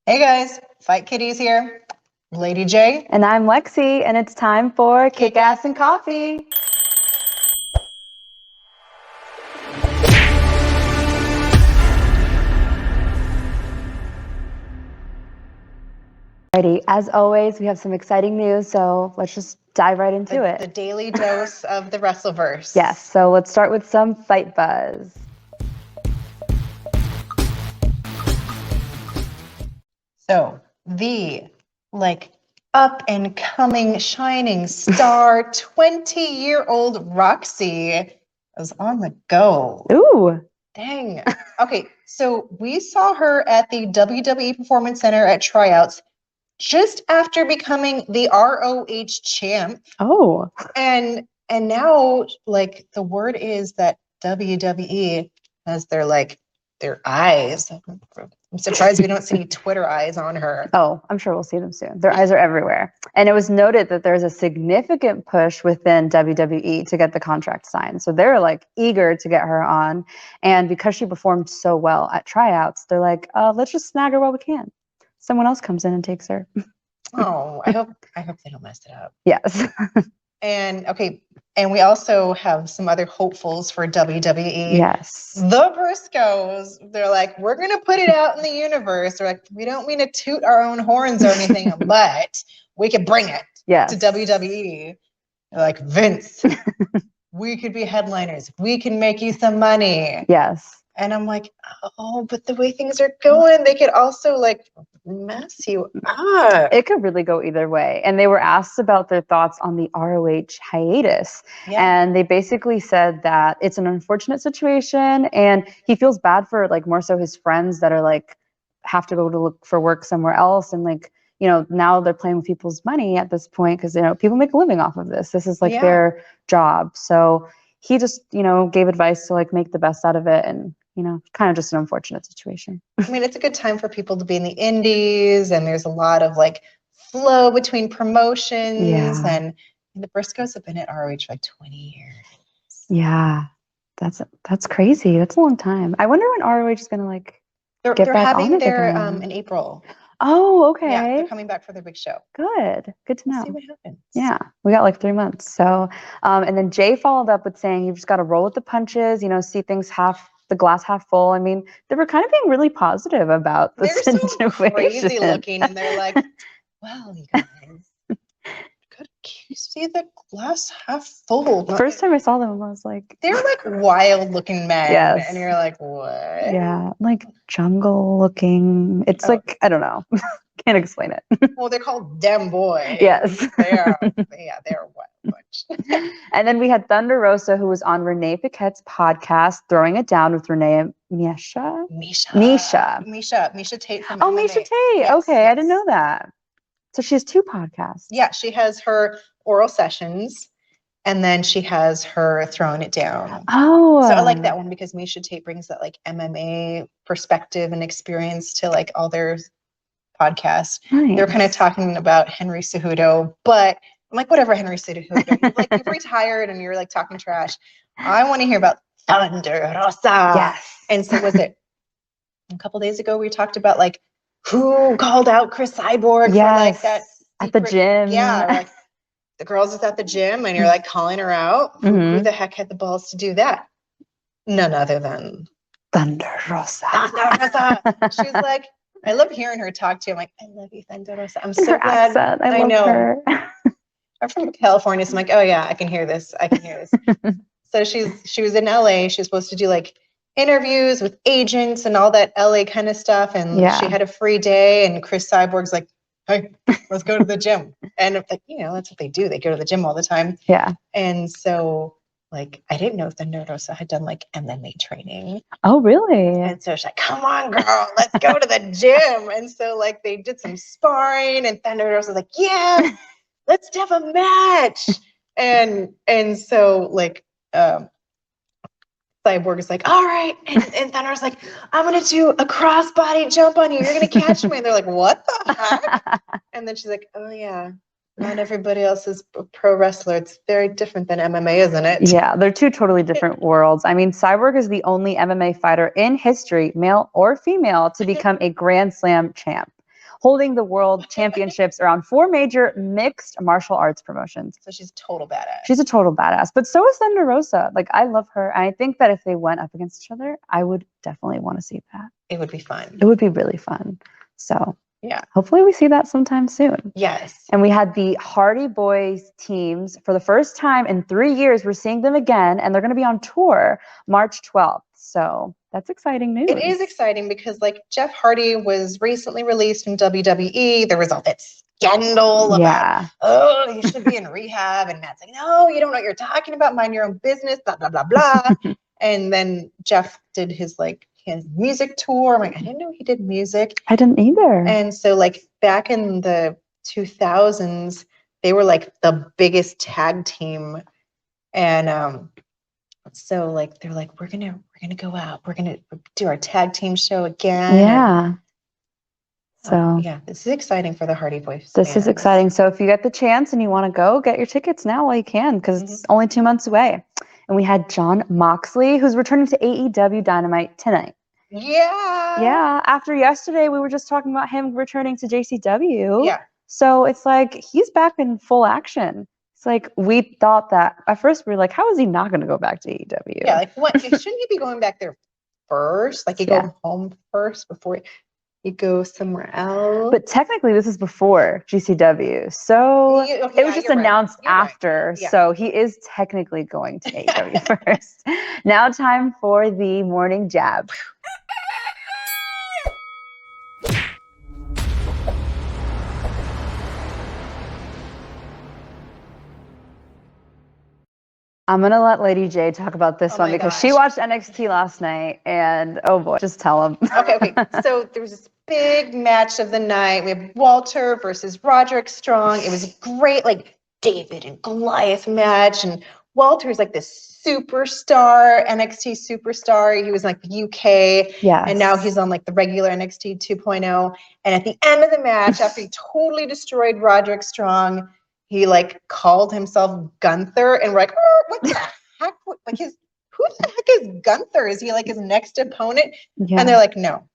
Hey guys, Fight Kitties here. Lady J. And I'm Lexi, and it's time for Kickass and Coffee. Alrighty, as always, we have some exciting news, so let's just dive right into it. The daily dose of the Wrestleverse. Yes, so let's start with some fight buzz. So, the up and coming shining star 20-year-old Roxy is on the go. Ooh. Dang. Okay, so we saw her at the WWE Performance Center at tryouts just after becoming the ROH champ. Oh. And now the word is that WWE has their eyes. I'm surprised we don't see any Twitter eyes on her. Oh, I'm sure we'll see them soon. Their eyes are everywhere. And it was noted that there's a significant push within WWE to get the contract signed. So they're eager to get her on. And because she performed so well at tryouts, they're like, let's just snag her while we can. Someone else comes in and takes her. Oh, I hope they don't mess it up. Yes. And we also have some other hopefuls for WWE. Yes. The Briscoes, they're like, we're going to put it out in the universe. They're like, we don't mean to toot our own horns or anything, but we could bring it to WWE. They're like, Vince, we could be headliners. We can make you some money. Yes. And I'm like, oh, but the way things are going, they could also mess you up. It could really go either way. And they were asked about their thoughts on the ROH hiatus. Yeah. And they basically said that it's an unfortunate situation. And he feels bad for more so his friends that are have to go to look for work somewhere else. And now they're playing with people's money at this point because, people make a living off of this. This is their job. So he just, gave advice to make the best out of it. And kind of just an unfortunate situation. I mean, it's a good time for people to be in the indies, and there's a lot of flow between promotions. Yeah. And the Briscoes have been at ROH for 20 years. Yeah, that's crazy. That's a long time. I wonder when ROH is gonna they're having their in April. Oh, okay. Yeah, they're coming back for their big show. Good to know. We'll see what happens. Yeah, we got 3 months. So, and then Jay followed up with saying you just got to roll with the punches. See things the glass half full. I mean, they were kind of being really positive about the situation. They're so crazy looking, and they're like, well, you guys, could you see the glass half full? The first time I saw them, I was like, they're wild looking men. Yes. And you're like, what? Yeah, jungle looking. It's I don't know. Can't explain it. Well, they're called Dem Boy. Yes. They're a wild bunch. And then we had Thunder Rosa, who was on Renee Paquette's podcast, Throwing It Down with Renee and Misha Tate from MMA. Misha Tate. Yes, okay, yes. I didn't know that. So she has 2 podcasts. Yeah, she has her Oral Sessions, and then she has her Throwing It Down. Oh. So I like that one because Misha Tate brings that MMA perspective and experience to all their podcasts. Nice. They're kind of talking about Henry Cejudo, but I'm like, whatever, Henry Cejudo. You've retired and you're talking trash. I want to hear about Thunder Rosa. Yes. And so was it a couple days ago we talked about who called out Cris Cyborg yes. for that at the gym. Yeah, the girls is at the gym and you're calling her out. Mm-hmm. Who the heck had the balls to do that? None other than Thunder Rosa. She's like, I love hearing her talk to you. I'm like, I love you, Thunder Rosa. I'm so her glad. Accent. I love know. Her. I'm from California, so I'm like, oh yeah, I can hear this. So she was in LA. She was supposed to do interviews with agents and all that LA kind of stuff. And she had a free day, and Cris Cyborg's like, hey, let's go to the gym. And that's what they do. They go to the gym all the time. Yeah. And so I didn't know Thunder Rosa had done MMA training. Oh, really? And so she's like, come on, girl, let's go to the gym. And so they did some sparring, and Thunder Rosa was like, yeah, let's have a match. And so Cyborg is like, all right. And Thunder's like, I'm going to do a crossbody jump on you. You're going to catch me. And they're like, what the heck? And then she's like, oh yeah. Not everybody else is a pro wrestler. It's very different than MMA, isn't it? Yeah, they're 2 totally different worlds. I mean, Cyborg is the only MMA fighter in history, male or female, to become a Grand Slam champ. holding the world championships around 4 major mixed martial arts promotions. So she's a total badass. She's a total badass. But so is Thunder Rosa. Like, I love her. And I think that if they went up against each other, I would definitely want to see that. It would be fun. It would be really fun. So yeah, hopefully we see that sometime soon. Yes. And we had the Hardy Boys teams for the first time in 3 years. We're seeing them again, and they're going to be on tour March 12th. So that's exciting news. It is exciting because like Jeff Hardy was recently released from WWE. There was all that scandal about, oh, you should be in rehab. And Matt's like, no, you don't know what you're talking about. Mind your own business, blah, blah, blah, blah. And then Jeff did his music tour. I'm like, I didn't know he did music. I didn't either. And so like back in the 2000s, they were like the biggest tag team. And so like they're like, we're gonna go out. We're gonna do our tag team show again. Yeah. So yeah, this is exciting for the Hardy Boys. This is exciting. So if you get the chance and you want to go, get your tickets now while you can, because it's only 2 months away. And we had Jon Moxley, who's returning to AEW Dynamite tonight. Yeah. Yeah. After yesterday, we were just talking about him returning to GCW. Yeah. So it's like he's back in full action. It's like we thought that at first we were like, how is he not going to go back to AEW? Yeah. Like what? Shouldn't he be going back there first? Like you go home first before you go somewhere else. But technically, this is before GCW, so it was just announced after. Right. So he is technically going to AEW first. Now, time for the morning jab. I'm going to let Lady J talk about this one because she watched NXT last night and oh boy, just tell them. Okay. So there was this big match of the night. We have Walter versus Roderick Strong. It was a great like David and Goliath match. And Walter's like this superstar, NXT superstar. He was like the UK. Yeah. And now he's on like the regular NXT 2.0. And at the end of the match, after he totally destroyed Roderick Strong, he like called himself Gunther, and we're like, oh, what the heck? Like who the heck is Gunther? Is he like his next opponent? Yeah. And they're like, no.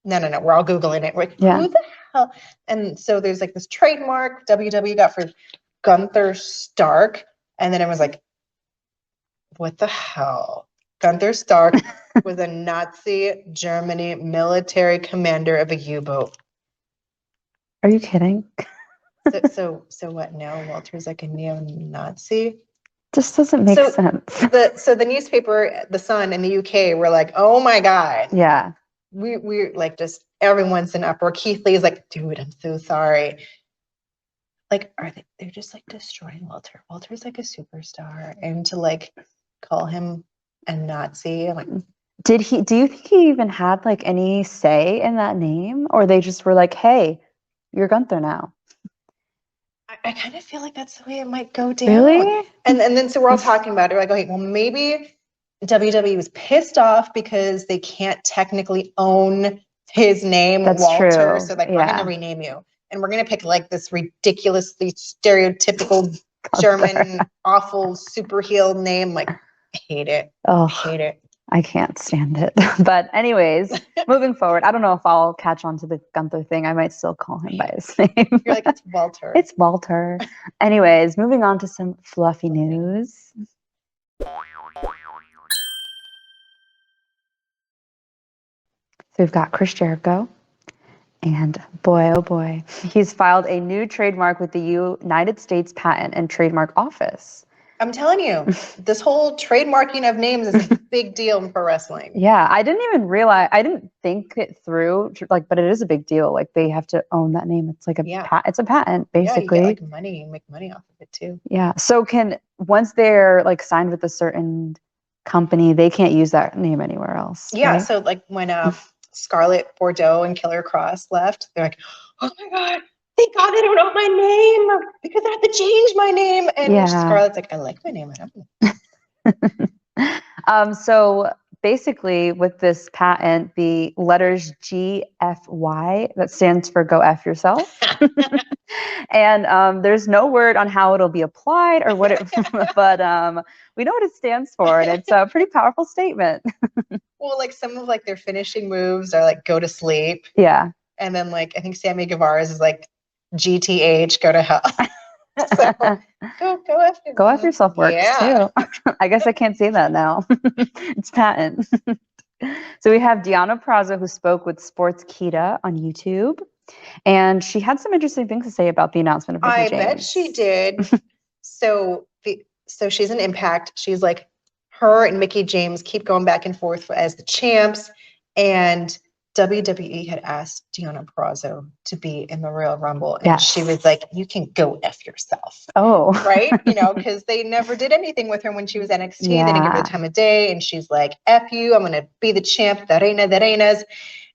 We're all Googling it. We're like, who the hell? And so there's like this trademark WWE got for Gunther Stark. And then it was like, what the hell? Gunther Stark was a Nazi Germany military commander of a U-boat. Are you kidding? So what now? Walter's like a neo-Nazi? Just doesn't make sense. So the newspaper, The Sun in the UK, were like, oh my God. Yeah. We're like just everyone's in uproar. Keith Lee is like, dude, I'm so sorry. Like, they're just like destroying Walter. Walter's like a superstar. And to like call him a Nazi, I'm like, do you think he even had like any say in that name? Or they just were like, hey, you're Gunther now? I kind of feel like that's the way it might go down. Really? And then so we're all talking about it. We're like, okay, well, maybe WWE was pissed off because they can't technically own his name, that's Walter. True. So like, we're going to rename you. And we're going to pick like this ridiculously stereotypical German, awful super heel name. Like, I hate it. Oh, I hate it. I can't stand it. But anyways, moving forward, I don't know if I'll catch on to the Gunther thing. I might still call him by his name. You're like, it's Walter. It's Walter. Anyways, moving on to some fluffy news. So we've got Chris Jericho. And boy, oh boy, he's filed a new trademark with the United States Patent and Trademark Office. I'm telling you, this whole trademarking of names is a big deal in pro wrestling. Yeah, I didn't even realize, I didn't think it through, like, but it is a big deal. Like, they have to own that name. It's like it's a patent, basically. Yeah, you get like money, you make money off of it too. Yeah, so once they're like signed with a certain company, they can't use that name anywhere else. Yeah, right? So like when Scarlett Bordeaux and Killer Cross left, they're like, oh my God, thank God they don't know my name because I have to change my name. And Scarlett's like, I like my name. I don't. So basically with this patent, the letters GFY, that stands for Go F Yourself. And there's no word on how it'll be applied or what it, but we know what it stands for, and it's a pretty powerful statement. Well, like some of like their finishing moves are like go to sleep. Yeah. And then like I think Sammy Guevara's is like GTH, go to hell. So go F yourself works too. I guess I can't say that now. It's patent. So we have Deonna Purrazzo, who spoke with Sports Kita on YouTube, and she had some interesting things to say about the announcement of Mickie James. I bet she did. So she's an Impact. She's like, her and Mickie James keep going back and forth as the champs, and WWE had asked Deonna Purrazzo to be in the Royal Rumble, and she was like, you can go F yourself. Oh. Right? You know, because they never did anything with her when she was NXT. They didn't give her the time of day, and she's like, F you, I'm going to be the champ, the reina de reinas.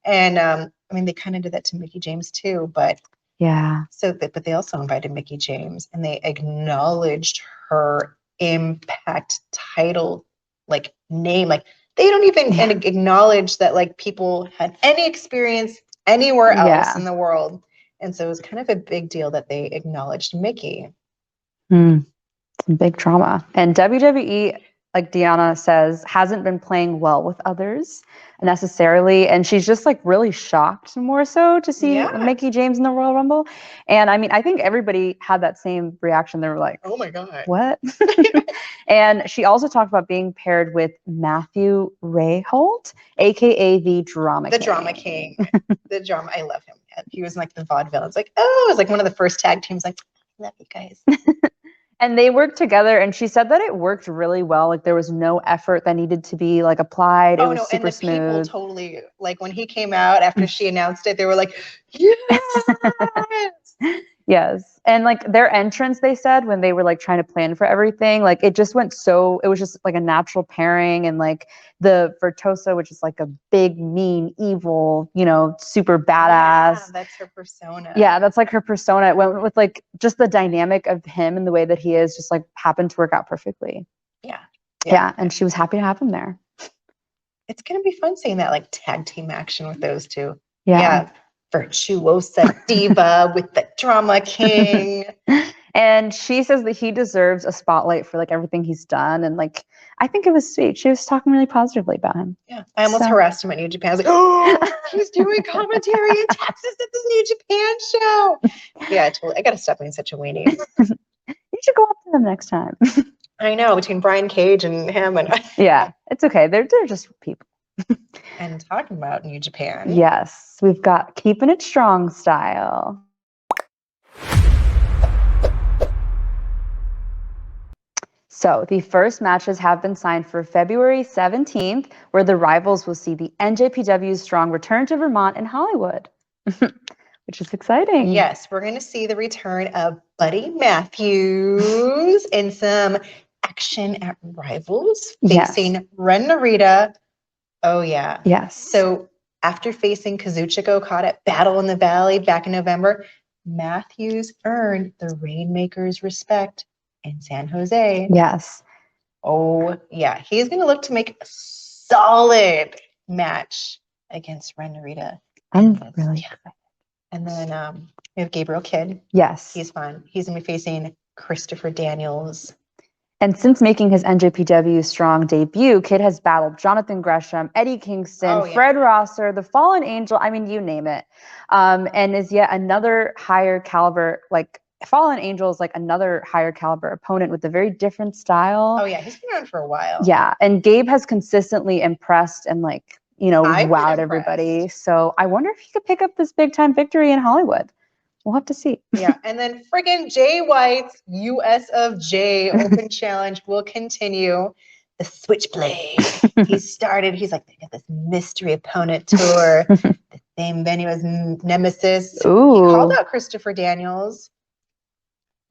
And I mean, they kind of did that to Mickie James too, but but they also invited Mickie James, and they acknowledged her Impact title, like name, like they don't even acknowledge that like people had any experience anywhere else in the world. And so it was kind of a big deal that they acknowledged Mickie. Some big trauma. And WWE, like Deonna says, hasn't been playing well with others necessarily. And she's just like really shocked more so to see Mickie James in the Royal Rumble. And I mean, I think everybody had that same reaction. They were like, oh my God, what? And she also talked about being paired with Matthew Rayholt, AKA the Drama King. The Drama King. The Drama. I love him. He was like the vaudeville. It's like, oh, it was like one of the first tag teams. Like, I love you guys. And they worked together, and she said that it worked really well. Like there was no effort that needed to be like applied. It was super smooth. People totally, like when he came out after she announced it, they were like, yes. Yes. And like their entrance, they said, when they were like trying to plan for everything, like it just went so, it was just like a natural pairing. And like the Virtuosa, which is like a big, mean, evil, you know, super badass. Yeah, that's her persona. Yeah, that's like her persona. It went with like just the dynamic of him and the way that he is just like happened to work out perfectly. Yeah. And she was happy to have him there. It's going to be fun seeing that like tag team action with those two. Yeah. Virtuosa diva with the Drama King. And she says that he deserves a spotlight for like everything he's done. And like, I think it was sweet. She was talking really positively about him. Yeah. I almost harassed him at New Japan. I was like, oh, he's doing commentary in Texas at the New Japan show. Yeah, totally. I got to stop being such a weenie. You should go up to them next time. I know, between Brian Cage and him. And yeah, it's okay. They're just people. And talking about New Japan. Yes, we've got Keeping It Strong style. So the first matches have been signed for February 17th, where the rivals will see the NJPW Strong return to Vermont and Hollywood, which is exciting. Yes, we're going to see the return of Buddy Matthews in some action at Rivals, facing Ren Narita. Oh, yeah. Yes. So after facing Kazuchika Okada at Battle in the Valley back in November, Matthews earned the Rainmaker's respect in San Jose. Yes. Oh, yeah. He's going to look to make a solid match against Ren Narita. I'm really excited. And then we have Gabriel Kidd. Yes. He's fun. He's going to be facing Christopher Daniels. And since making his NJPW Strong debut, Kidd has battled Jonathan Gresham, Eddie Kingston, Fred Rosser, the Fallen Angel, I mean, you name it. And is yet another higher caliber, like Fallen Angel is like another higher caliber opponent with a very different style. Oh yeah, he's been around for a while. Yeah, and Gabe has consistently impressed and like, you know, wowed everybody. So I wonder if he could pick up this big time victory in Hollywood. We'll have to see. Yeah, and then friggin' Jay White's US of J Open Challenge will continue. The Switchblade. He's like, they got this mystery opponent tour. The same venue as Nemesis. Ooh. He called out Christopher Daniels.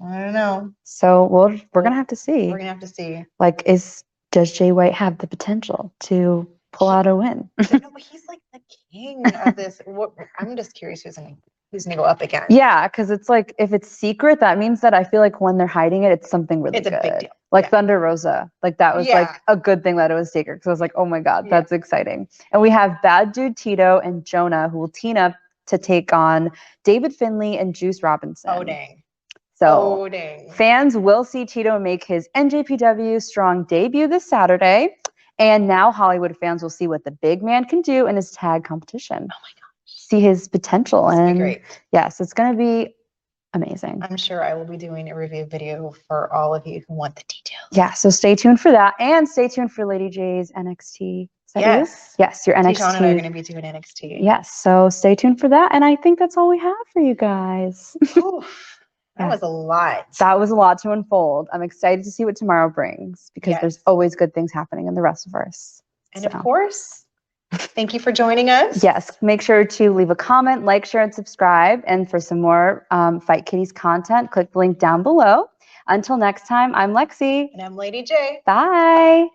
I don't know. So we're gonna have to see. We're gonna have to see. Like, does Jay White have the potential to pull out a win? No, but he's like the king of this. I'm just curious who's gonna go up again. Yeah, because it's like if it's secret, that means that I feel like when they're hiding it, it's something really good. It's a big deal. Like Thunder Rosa, like that was like a good thing that it was secret. Because I was like, oh my god, that's exciting. And we have Bad Dude Tito and Jonah who will team up to take on David Finlay and Juice Robinson. Oh dang. So fans will see Tito make his NJPW Strong debut this Saturday. And now Hollywood fans will see what the big man can do in his tag competition. Oh my gosh. see his potential. It's And great. yes, it's going to be amazing. I'm sure I will be doing a review video for all of you who want the details. Yeah, so stay tuned for that, and stay tuned for Lady J's NXT. Yes. Yes, your NXT. Tijon and I are going to be doing NXT. Yes, so stay tuned for that, and I think that's all we have for you guys. Oof, that was a lot. That was a lot to unfold. I'm excited to see what tomorrow brings, because there's always good things happening in the Wrestleverse. And of course, thank you for joining us. Yes, make sure to leave a comment, like, share, and subscribe. And for some more Fight Kitties content, click the link down below. Until next time, I'm Lexi. And I'm Lady J. Bye.